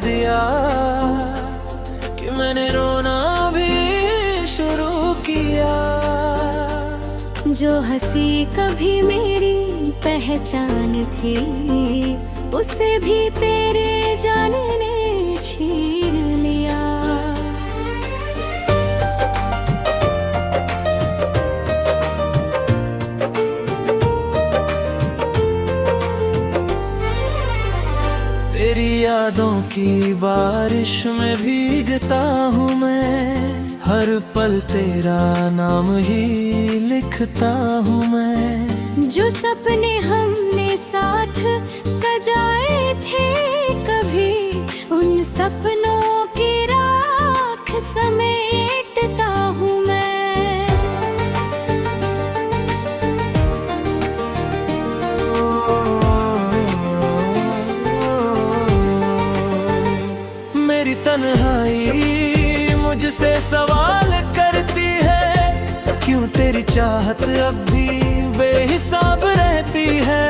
दिया कि मैंने रोना भी शुरू किया। जो हंसी कभी मेरी पहचान थी, उसे भी तेरे जाने ने छीन लिया। तेरी यादों की बारिश में भीगता हूँ मैं, हर पल तेरा नाम ही लिखता हूँ मैं। जो सपने हमने साथ सजाए थे कभी, उन सपनों की राख समेटता हूँ मैं। मेरी तन्हाई मुझसे सवाल करती है, क्यों तेरी चाहत अब भी बेहिसाब रहती है।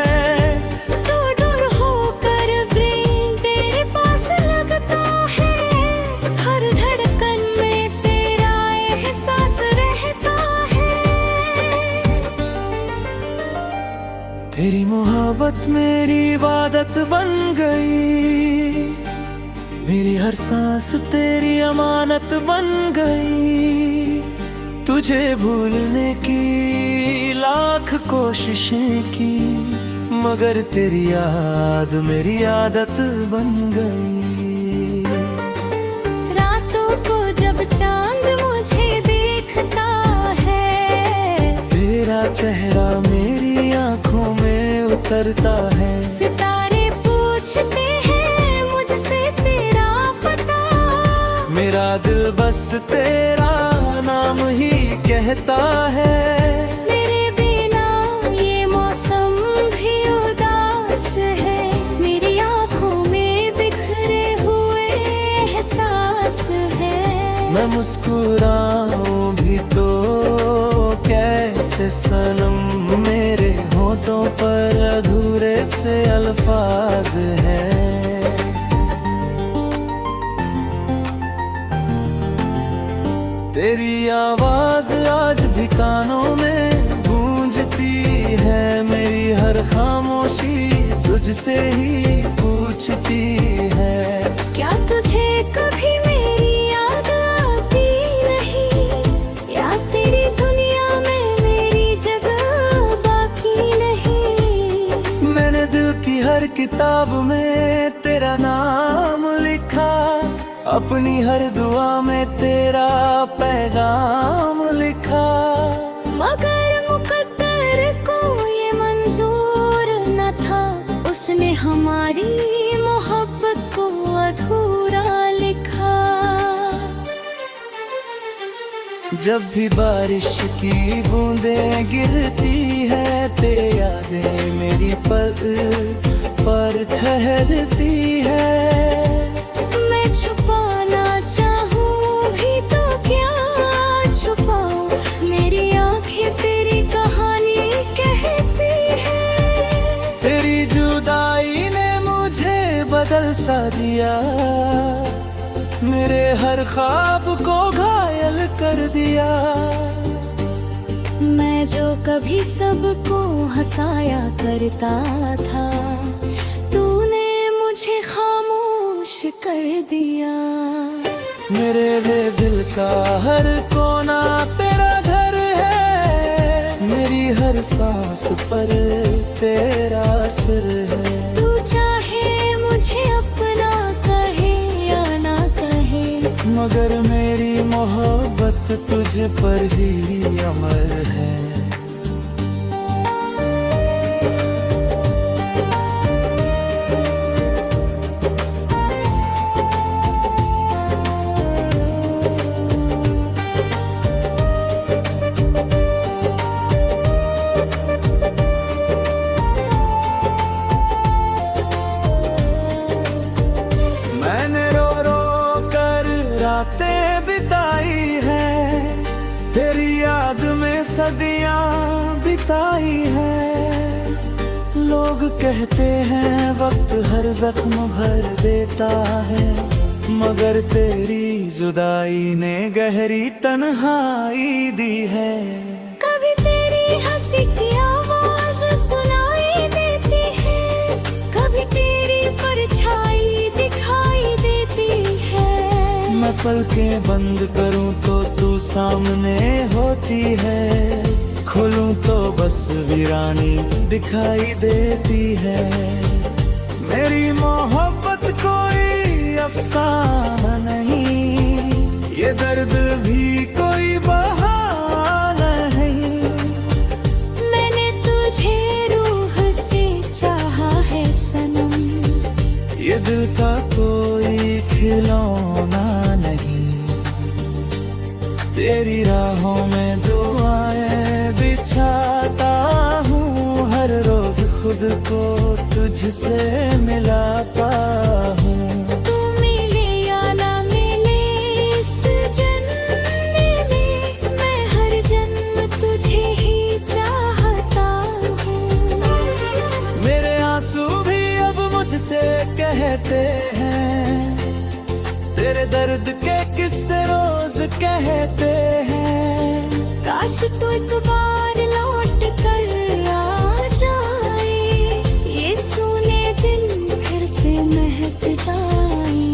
तो दूर होकर प्रेम तेरे पास लगता है, हर धड़कन में तेरा एहसास रहता है। तेरी मोहब्बत मेरी इबादत बन गई, मेरी हर सांस तेरी अमानत बन गई। तुझे भूलने की लाख कोशिशें की, मगर तेरी याद मेरी आदत बन गई। रातों को जब चांद मुझे देखता है, तेरा चेहरा मेरी आंखों में उतरता है। सितारे पूछते हैं मुझसे तेरा पता, मेरा दिल बस तेरा नाम ही कहता है। मेरे बिना ये मौसम भी उदास है, मेरी आंखों में बिखरे हुए एहसास है। मैं मुस्कुराऊं भी तो कैसे सनम, मेरे होठों पर अधूरे से अल्फाज हैं। तेरी आवाज आज भी कानों में गूंजती है, मेरी हर खामोशी तुझसे ही पूछती है। क्या तुझे कभी मेरी याद आती नहीं, या तेरी दुनिया में मेरी जगह बाकी नहीं। मैंने दिल की हर किताब में तेरा नाम लिखा, अपनी हर दुआ में तेरा पैगाम लिखा। मगर मुकद्दर को ये मंजूर न था, उसने हमारी मोहब्बत को अधूरा लिखा। जब भी बारिश की बूंदें गिरती है, तेरी यादें मेरी पल पर ठहरती है। मैं छुपाना चाहूं भी तो क्या छुपाऊं, मेरी आंखें तेरी कहानी कहती है। तेरी जुदाई ने मुझे बदल सा दिया, मेरे हर ख्वाब को घायल कर दिया। मैं जो कभी सबको हंसाया करता था, तूने मुझे खामोश कर दिया। मेरे दिल का हर कोना तेरा घर है, मेरी हर सांस पर तेरा असर है। तू चाहे मुझे अपना कहे या ना कहे, मगर मेरी मोहब्बत तुझ पर ही अमर है। रातें बिताई है, तेरी याद में सदियां कहते हैं वक्त हर जख्म भर देता है, मगर तेरी जुदाई ने गहरी तन्हाई दी है। कभी तेरी हंसी की आवाज सुनाई देती है, कभी तेरी परछाई दिखाई देती है। मैं पलकें बंद करूं तो तू सामने होती है, खोलूं तो बस वीरानी दिखाई देती है। मेरी मोहब्बत कोई अफसाना नहीं, ये दर्द भी कोई बहाना नहीं। मैंने तुझे रूह से चाहा है सनम, ये दिल का कोई खिलौना नहीं। तेरी राहों में दुआएं बिछाता हूँ, हर रोज खुद को तुझसे मिलाता हूँ। तू मिले या ना मिले इस जन्म में, मैं हर जन्म तुझे ही चाहता हूँ। मेरे आंसू भी अब मुझसे कहते हैं, तेरे दर्द के किस्से रोज कहते हैं। काश तू एक बार लौट कर आ जाए, ये सूने दिन फिर से महक जाए।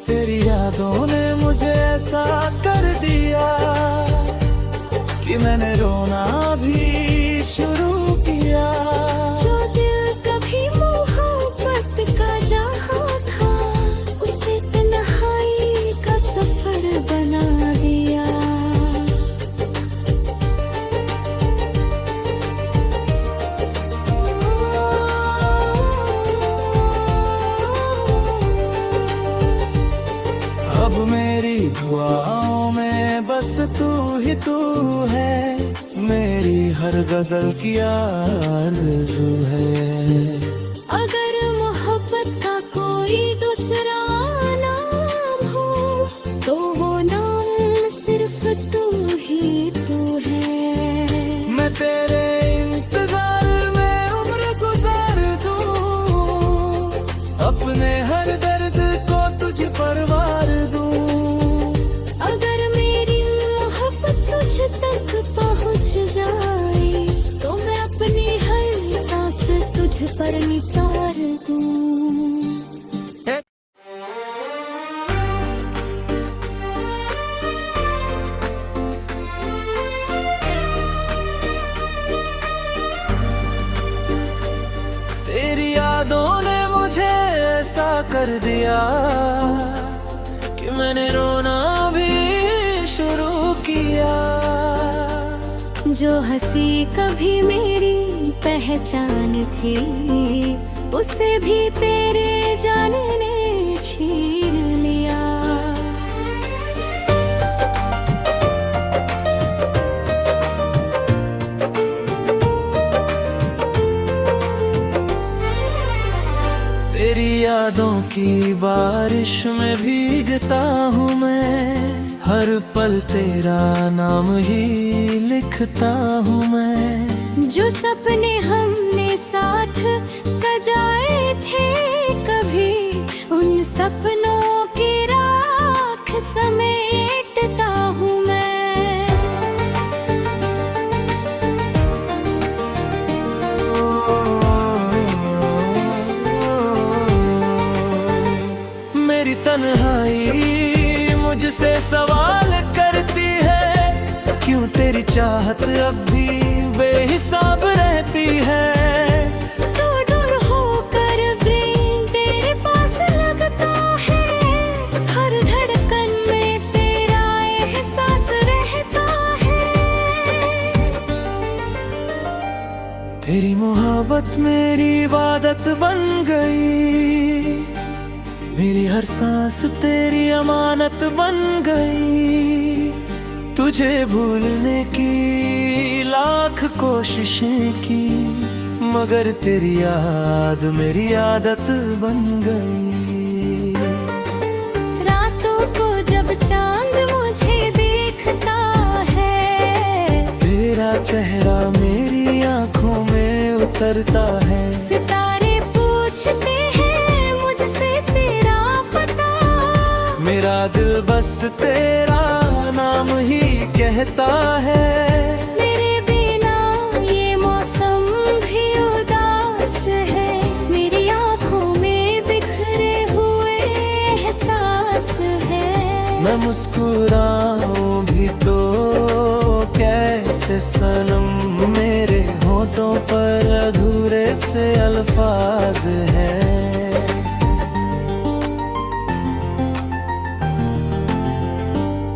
तेरी यादों ने मुझे ऐसा कर दिया कि मैंने रोना भी शुरू किया। जो दिल कभी मोहब्बत का जहां था, उसे तन्हाई का सफर बना दिया। अब मेरी दुआओं में बस तू ही तू है, मेरी हर गजल की आरज़ू है। अगर मोहब्बत का कोई दूसरा नाम हो, तो वो नाम सिर्फ तू ही तू है। मैं तेरे इंतजार में उम्र गुजार दूं, अपने हर दर्द को तुझ पर वार दूं। अगर मेरी मोहब्बत तुझ तक पहुंच जाए, तो मैं अपनी हर सांस तुझ पर निसार दूं। तेरी यादों ने मुझे ऐसा कर दिया कि मैंने रोना भी शुरू किया। जो हंसी कभी मेरी पहचान थी, उसे भी तेरे जाने ने छीन लिया। तेरी यादों की बारिश में भीगता हूँ मैं, हर पल तेरा नाम ही लिखता हूँ मैं। जो सपने हमने साथ सजाए थे कभी, उन सपनों की राख समेटता हूँ मैं। मेरी तन्हाई मुझसे सवाल करती है, क्यों तेरी चाहत अब भी बेहिसाब रहती है। तो दूर होकर प्रेम तेरे पास लगता है, हर धड़कन में तेरा एहसास रहता है। तेरी मोहब्बत मेरी इबादत बन गई, मेरी हर सांस तेरी अमानत बन गई। तुझे भूलने की लाख कोशिशें की, मगर तेरी याद मेरी आदत बन गई। रातों को जब चांद मुझे देखता है, तेरा चेहरा मेरी आंखों में उतरता है। सितारे पूछते हैं मुझसे तेरा पता, मेरा दिल बस तेरा नाम ही कहता है। मेरे बिना ये मौसम भी उदास है, मेरी आंखों में बिखरे हुए एहसास है। मैं मुस्कुराऊं भी तो कैसे सनम, मेरे होठों पर अधूरे से अल्फाज हैं।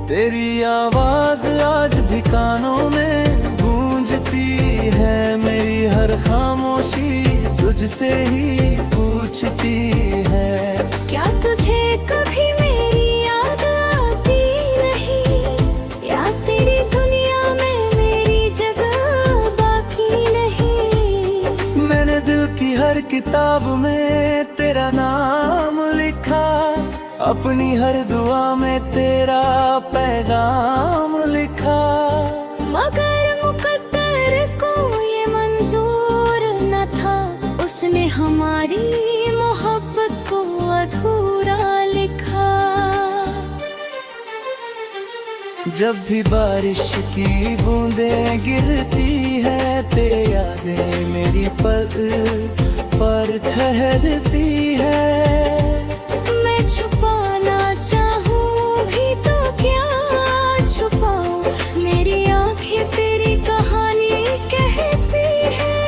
तेरी आवाज आज भी कानों में गूंजती है, मेरी हर खामोशी तुझसे ही पूछती है। क्या तुझे कभी मेरी याद आती नहीं, या तेरी दुनिया में मेरी जगह बाकी नहीं। मैंने दिल की हर किताब में तेरा नाम लिखा, अपनी हर दुआ में तेरा पैगाम लिखा। मगर मुकद्दर को ये मंजूर न था, उसने हमारी मोहब्बत को अधूरा लिखा। जब भी बारिश की बूंदें गिरती है, तेरी यादें मेरी पल पर ठहरती है। मैं छुपाना चाहूं भी तो क्या छुपाऊं, मेरी आंखें तेरी कहानी कहती है।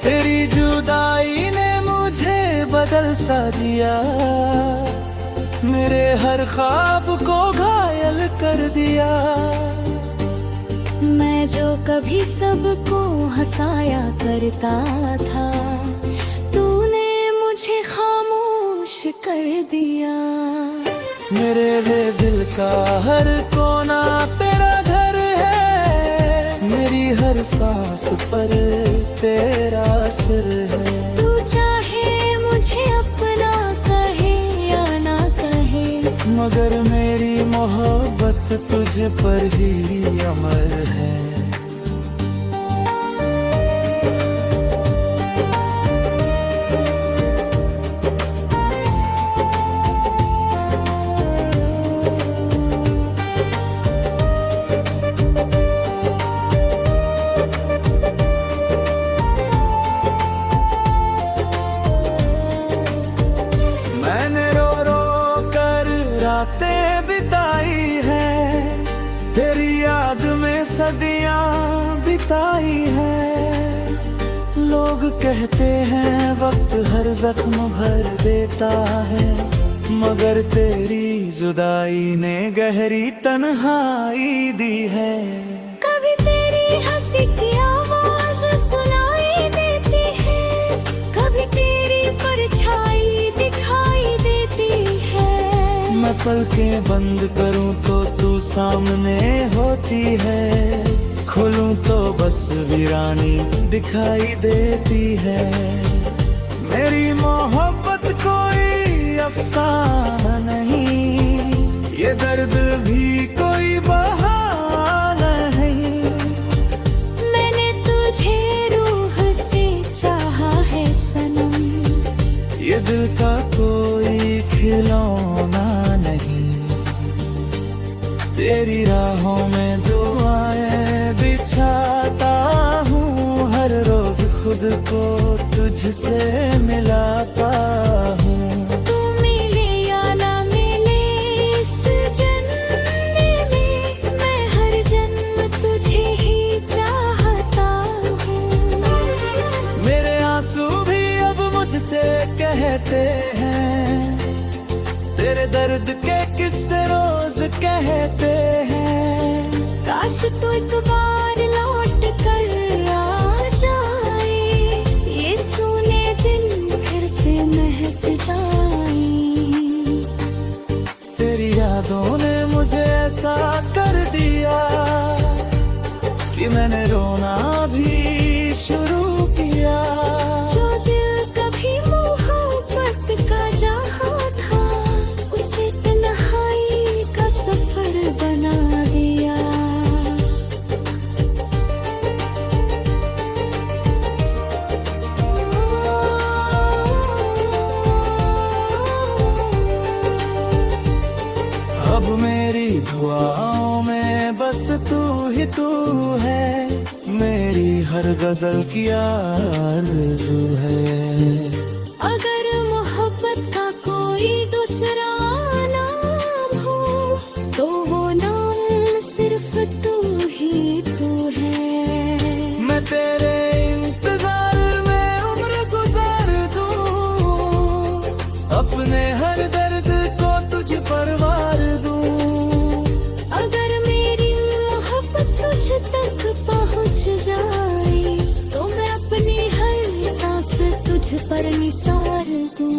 तेरी जुदाई ने मुझे बदल सा दिया, मेरे हर ख्वाब को घायल कर दिया। मैं जो कभी सबको हंसाया करता था, तूने मुझे खामोश कर दिया। मेरे दिल का हर कोना तेरा घर है, मेरी हर सांस पर तेरा असर है। तू चाहे मुझे अपना कहे या ना कहे, मगर मेरी मोहब्बत तुझ पर ही अमर है। रातें बिताई है, तेरी याद में सदियां बिताई है। लोग कहते हैं वक्त हर जख्म भर देता है, मगर तेरी जुदाई ने गहरी तन्हाई दी है। कभी तेरी हंसी की आवाज सुनाई देती है, कभी तेरी परछाई दिखाई देती है। मैं पलकें बंद करूं तो तू सामने होती है, खोलूं तो बस वीरानी दिखाई देती है। मेरी मोहब्बत कोई अफसाना नहीं, ये दर्द भी कोई बहाना नहीं। मैंने तुझे रूह से चाहा है सनम, ये दिल का कोई खिलौना नहीं। तेरी राहों में दुआएं बिछाता हूँ, हर रोज खुद को तुझसे मिलाता हूँ। तू मिले या ना मिले इस जन्म में, मैं हर जन्म तुझे ही चाहता हूँ। मेरे आंसू भी अब मुझसे कहते हैं, तेरे दर्द के किस्से रोज कहते हैं। काश तू एक बार लौट कर आ जाए, ये सूने दिन फिर से महक जाए। तेरी यादों ने मुझे ऐसा कर दिया कि मैंने रोना भी शुरू किया। जो दिल कभी मोहब्बत का जहां था, उसे तन्हाई का सफर बना दिया। दुआओं में बस तू ही तू है, मेरी हर गजल की आरज़ू है। अगर मोहब्बत का कोई दूसरा नाम हो तो वो नाम सिर्फ तू ही तू है। मैं तेरे इंतजार में उम्र गुजार दूं, अपने हर दर्द को तुझ पर वार दूं। अगर मेरी मोहब्बत तुझ तक पहुंच जाए तो मैं अपनी हर सांस तुझ पर निसार दूं।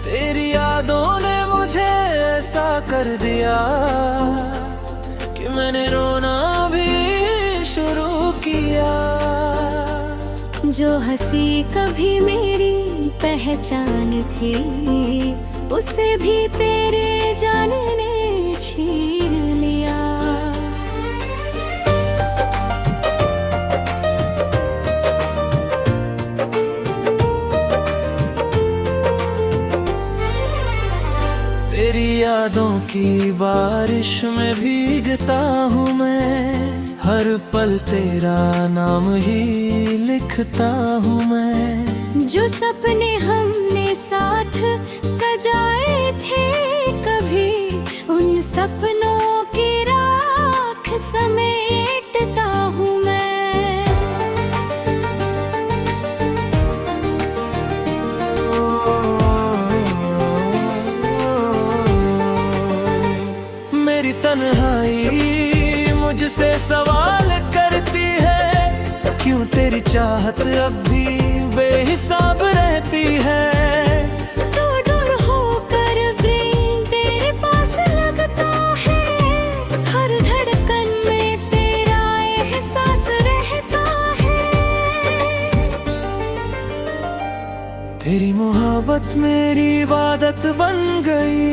तेरी यादों ने मुझे ऐसा कर दिया कि मैंने रोना भी शुरू किया। जो हंसी कभी मेरी पहचान थी उसे भी तेरे जाने ने छीन लिया। तेरी यादों की बारिश में भीगता हूँ मैं, हर पल तेरा नाम ही लिखता हूँ मैं। जो सपने हमने साथ सजाए थे कभी, उन सपनों की राख समेटता हूँ मैं। मेरी तन्हाई मुझसे सवाल करती है, क्यों तेरी चाहत अब भी बेहिसाब रहती है। तो दूर होकर प्रेम तेरे पास लगता है, हर धड़कन में तेरा एहसास रहता है। तेरी मोहब्बत मेरी इबादत बन गई,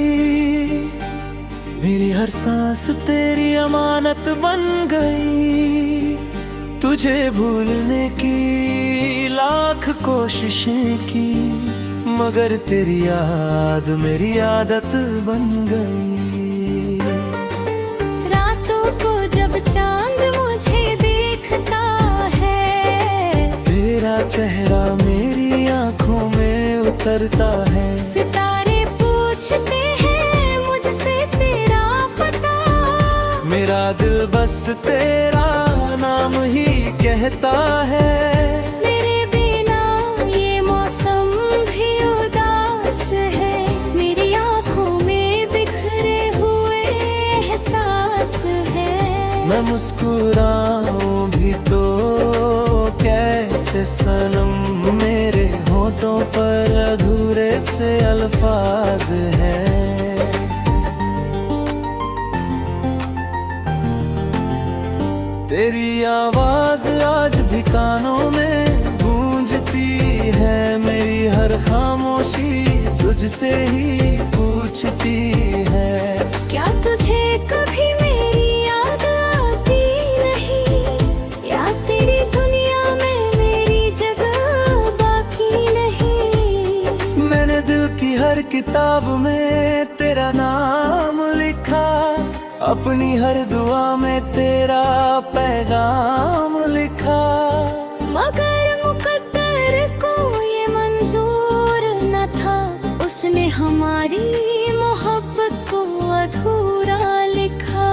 मेरी हर सांस तेरी अमानत बन गई। तुझे भूलने की लाख कोशिशें की, मगर तेरी याद मेरी आदत बन गई। रातों को जब चांद मुझे देखता है, तेरा चेहरा मेरी आंखों में उतरता है। सितारे पूछते हैं मुझसे तेरा पता, मेरा दिल बस तेरा नाम ही कहता है। मेरे बिना ये मौसम भी उदास है, मेरी आंखों में बिखरे हुए एहसास है। मैं मुस्कुराऊं भी तो कैसे सनम, मेरे होठों पर अधूरे से अल्फाज हैं। तेरी आवाज आज भी कानों में गूंजती है, मेरी हर खामोशी तुझसे ही पूछती है। क्या तुझे कभी मेरी याद आती नहीं, या तेरी दुनिया में मेरी जगह बाकी नहीं। मैंने दिल की हर किताब में तेरा नाम लिखा, अपनी हर दुआ में तेरा पैगाम लिखा। मगर मुकद्दर को ये मंजूर न था, उसने हमारी मोहब्बत को अधूरा लिखा।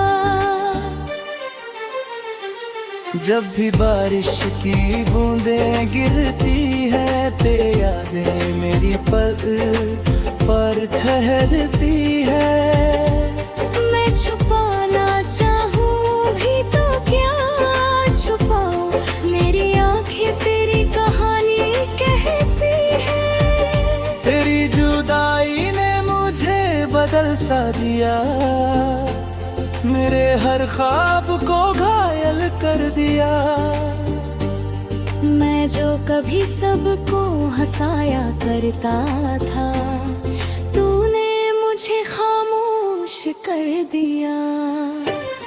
जब भी बारिश की बूंदें गिरती है, तेरी यादें मेरी पल पर ठहरती है। मैं छुपाना चाहूं भी तो क्या छुपाऊं, मेरी आंखें तेरी कहानी कहती है। तेरी जुदाई ने मुझे बदल सा दिया, मेरे हर ख्वाब को घायल कर दिया। मैं जो कभी सबको हंसाया करता था, तूने मुझे खामोश कर दिया।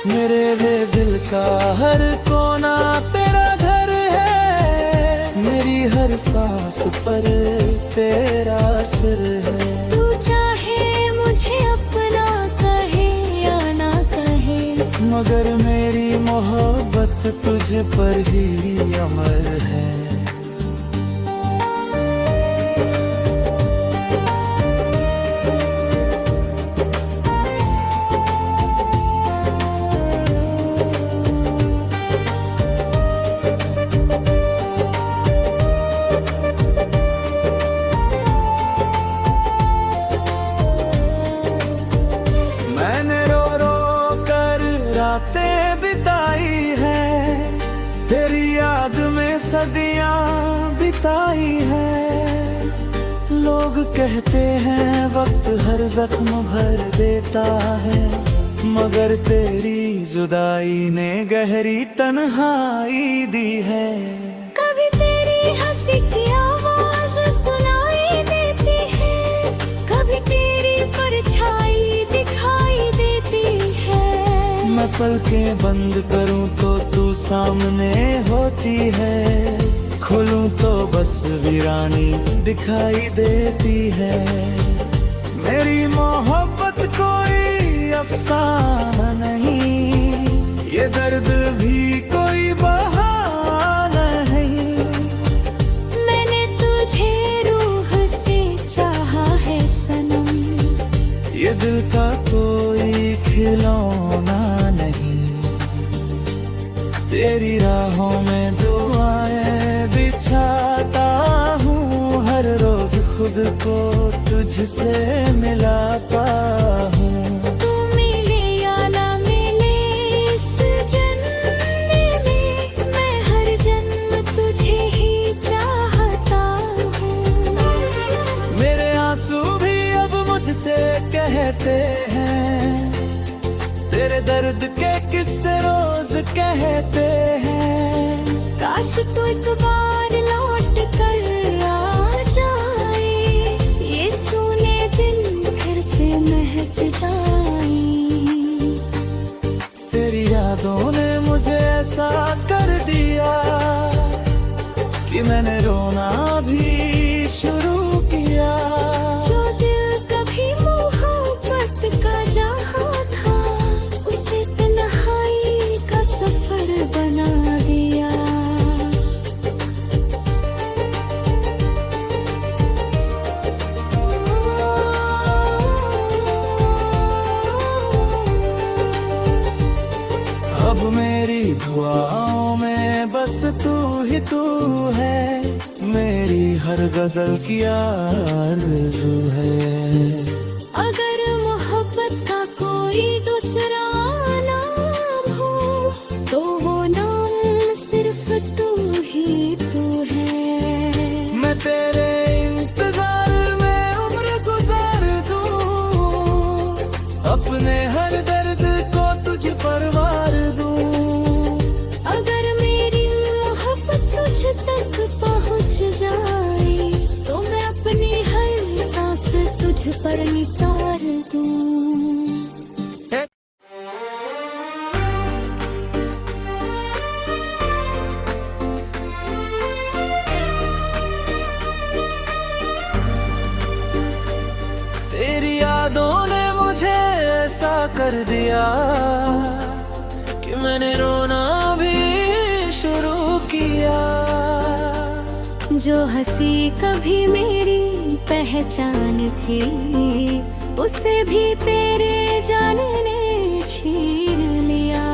मेरे भी दिल का हर कोना तेरा घर है, मेरी हर सांस पर तेरा असर है। तू चाहे मुझे अपना कहे या ना कहे, मगर मेरी मोहब्बत तुझ पर ही अमर है। मैंने रो रो कर रातें बिताई है, तेरी याद में सदियां बिताई है। लोग कहते हैं वक्त हर जख्म भर देता है, मगर तेरी जुदाई ने गहरी तन्हाई दी है। कभी तेरी हंसी की आवाज सुनाई देती है, कभी तेरी परछाई दिखाई देती है। मैं पलकें बंद करूं तो तू सामने होती है, खोलूं तो बस वीरानी दिखाई देती है। मेरी मोहब्बत कोई अफसाना नहीं, ये दर्द भी कोई बहाना नहीं। मैंने तुझे रूह से चाहा है सनम, ये दिल का कोई खिलौना नहीं। तेरी राहों में दुआएं बिछाता हूँ, हर रोज खुद को तुझसे मिलाता हूँ। तू मिले या ना मिले इस जन्म में, मैं हर जन्म तुझे ही चाहता हूँ। मेरे आंसू भी अब मुझसे कहते हैं, तेरे दर्द के किस्से रोज कहते हैं। काश तू एक बार लौट कर आ जाए, ये सूने दिन फिर से महक जाए। तेरी यादों ने मुझे ऐसा कर दिया कि मैंने रोना भी शुरू किया। जो दिल कभी मोहब्बत का जहां था, उसे तन्हाई का सफर बना दिया। अब मेरी दुआओं में बस तू ही तू है, मेरी हर गजल की आरज़ू है। अगर मोहब्बत का कोई दूसरा नाम हो, तो वो नाम सिर्फ तू ही तू है। मैं तेरे इंतजार में उम्र गुजार दूं, अपने हर दर्द को तुझ पर वार दूं। अगर मेरी मोहब्बत तुझ तक पहुंच जाए, तो मैं अपनी हर सांस तुझ पर निसार दूं। तेरी यादों ने मुझे ऐसा कर दिया कि मैंने रोना भी शुरू किया। जो हंसी कभी मेरी पहचान थी, उसे भी तेरे जाने ने छीन लिया।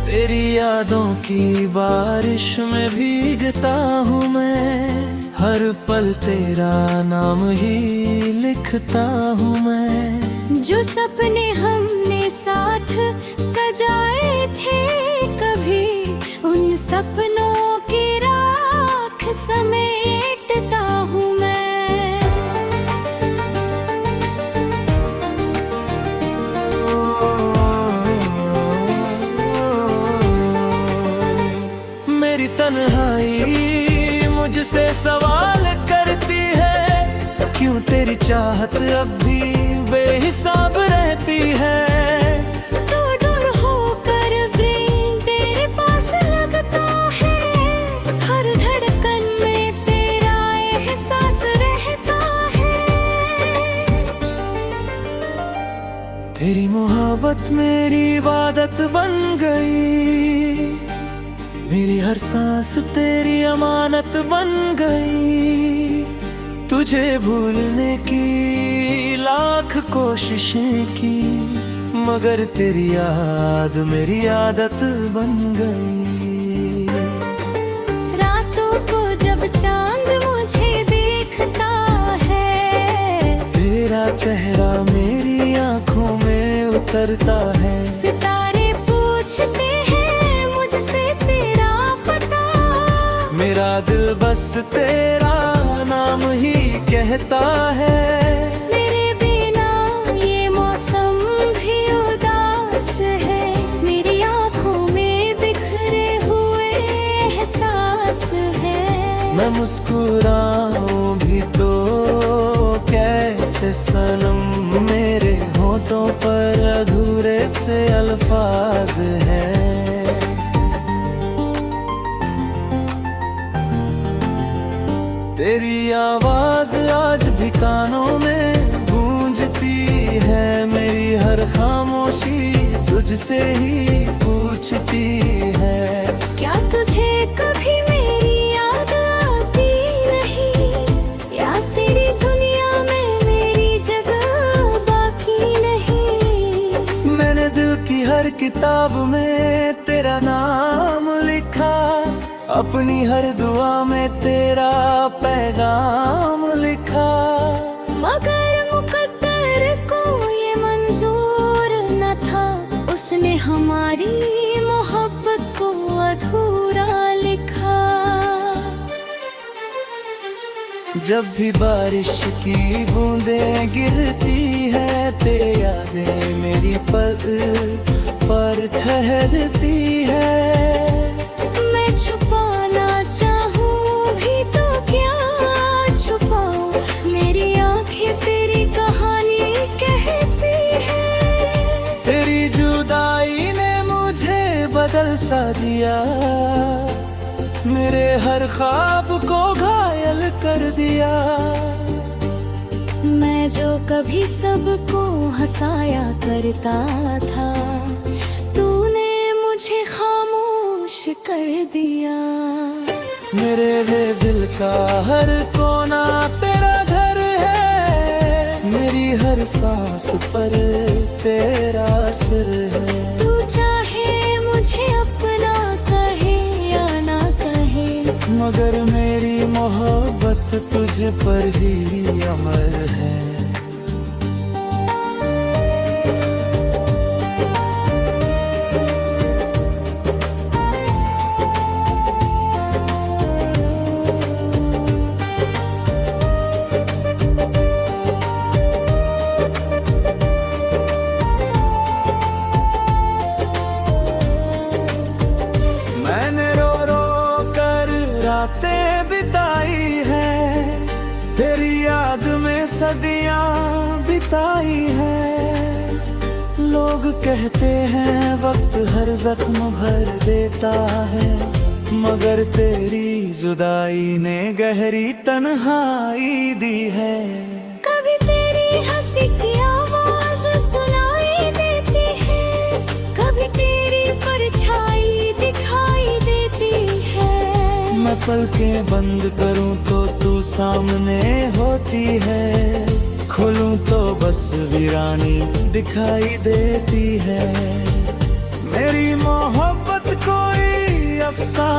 तेरी यादों की बारिश में भीगता हूँ मैं, हर पल तेरा नाम ही लिखता हूँ मैं। जो सपने हमने साथ सजाए थे कभी, उन सपनों की राख समेटता हूँ मैं। मेरी तन्हाई मुझसे सवाल करती है, क्यों तेरी चाहत अब भी बेहिसाब रहती है। तो दूर होकर प्रेम तेरे पास लगता है, हर धड़कन में तेरा एहसास रहता है। तेरी मोहब्बत मेरी इबादत बन गई, मेरी हर सांस तेरी अमानत बन गई। तुझे भूलने की लाख कोशिशें की, मगर तेरी याद मेरी आदत बन गई। रातों को जब चांद मुझे देखता है, तेरा चेहरा मेरी आंखों में उतरता है। सितारे पूछते हैं मुझसे तेरा पता, मेरा दिल बस तेरा नाम ही कहता है। मेरे बिना ये मौसम भी उदास है, मेरी आंखों में बिखरे हुए एहसास है। मैं मुस्कुराऊं भी तो कैसे सनम, मेरे होठों पर अधूरे से अल्फाज हैं। तेरी आवाज आज भी कानों में गूंजती है, मेरी हर खामोशी तुझसे ही पूछती है। क्या तुझे कभी मेरी याद आती नहीं, या तेरी दुनिया में मेरी जगह बाकी नहीं। मैंने दिल की हर किताब में तेरा नाम लिखा, अपनी हर दुआ में तेरा पैगाम लिखा। मगर मुकद्दर को ये मंजूर न था, उसने हमारी मोहब्बत को अधूरा लिखा। जब भी बारिश की बूंदें गिरती है, तेरी यादें मेरी पल पर ठहरती है। मैं छुपाना चाहूं भी तो क्या छुपाऊं, मेरी आंखें तेरी कहानी कहती है। तेरी जुदाई ने मुझे बदल सा दिया, मेरे हर ख्वाब को घायल कर दिया। मैं जो कभी सबको हंसाया करता था, तूने मुझे खामोश कर दिया। मेरे दिल का हर कोना तेरा घर है, मेरी हर सांस पर तेरा असर है। तू चाहे मुझे अपना कहे या ना कहे, मगर मेरी मोहब्बत तुझ पर ही अमर है। रातें बिताई है, तेरी याद में सदियां बिताई है। लोग कहते हैं वक्त हर जख्म भर देता है, मगर तेरी जुदाई ने गहरी तन्हाई दी है। कभी तेरी हंसी की आवाज सुनाई देती है, कभी तेरी परछाई दिखाई देती है। मैं पलकें बंद करूं तो तू सामने होती है, खोलूं तो बस वीरानी दिखाई देती है। मेरी मोहब्बत कोई अफसाना